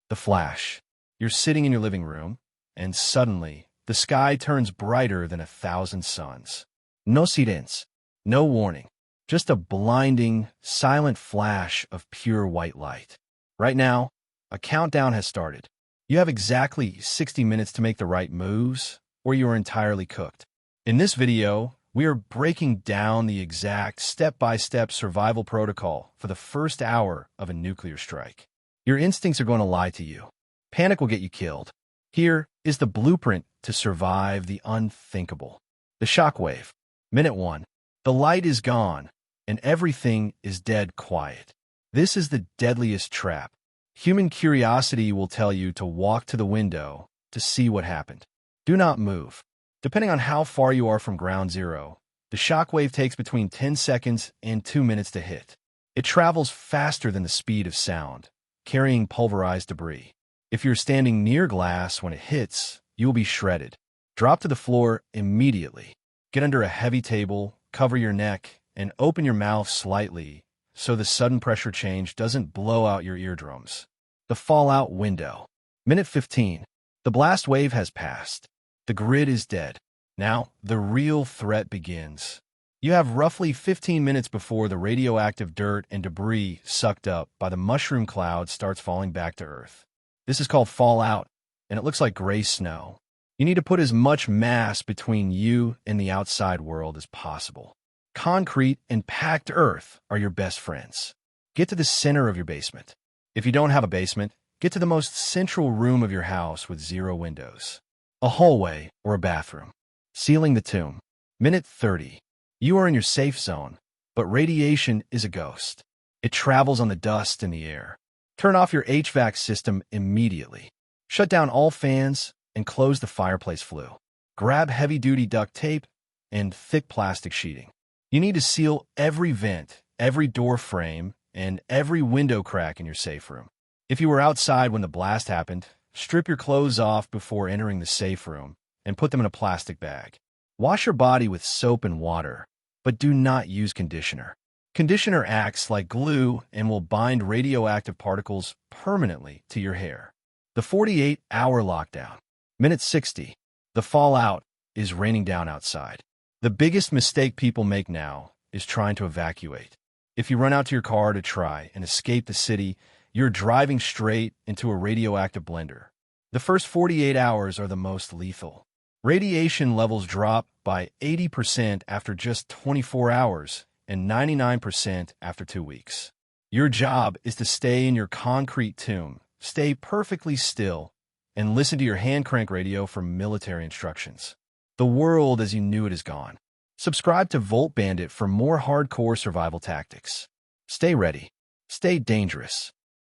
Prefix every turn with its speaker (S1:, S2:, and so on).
S1: The flash. You're sitting in your living room, and suddenly, the sky turns brighter than 1,000 suns. No sirens, no warning, just a blinding, silent flash of pure white light. Right now, a countdown has started. You have exactly 60 minutes to make the right moves, or you are entirely cooked. In this video, we are breaking down the exact step-by-step survival protocol for the first hour of a nuclear strike. Your instincts are going to lie to you. Panic will get you killed. Here is the blueprint to survive the unthinkable. The shockwave. Minute 1. The light is gone, and everything is dead quiet. This is the deadliest trap. Human curiosity will tell you to walk to the window to see what happened. Do not move. Depending on how far you are from ground zero, the shockwave takes between 10 seconds and 2 minutes to hit. It travels faster than the speed of sound, carrying pulverized debris. If you're standing near glass when it hits, you will be shredded. Drop to the floor immediately. Get under a heavy table, cover your neck, and open your mouth slightly so the sudden pressure change doesn't blow out your eardrums. The fallout window. Minute 15. The blast wave has passed. The grid is dead. Now, the real threat begins. You have roughly 15 minutes before the radioactive dirt and debris sucked up by the mushroom cloud starts falling back to Earth. This is called fallout, and it looks like gray snow. You need to put as much mass between you and the outside world as possible. Concrete and packed earth are your best friends. Get to the center of your basement. If you don't have a basement, get to the most central room of your house with 0 windows. A hallway or a bathroom. Sealing the tomb. Minute 30. You are in your safe zone, but radiation is a ghost. It travels on the dust in the air. Turn off your HVAC system immediately. Shut down all fans and close the fireplace flue. Grab heavy-duty duct tape and thick plastic sheeting. You need to seal every vent, every door frame, and every window crack in your safe room. If you were outside when the blast happened, strip your clothes off before entering the safe room and put them in a plastic bag. Wash your body with soap and water, but do not use conditioner. Conditioner acts like glue and will bind radioactive particles permanently to your hair. The 48-hour lockdown. Minute 60. The fallout is raining down outside. The biggest mistake people make now is trying to evacuate. If you run out to your car to try and escape the city, you're driving straight into a radioactive blender. The first 48 hours are the most lethal. Radiation levels drop by 80% after just 24 hours and 99% after 2 weeks. Your job is to stay in your concrete tomb, stay perfectly still, and listen to your hand crank radio for military instructions. The world as you knew it is gone. Subscribe to VoltBandit for more hardcore survival tactics. Stay ready. Stay dangerous.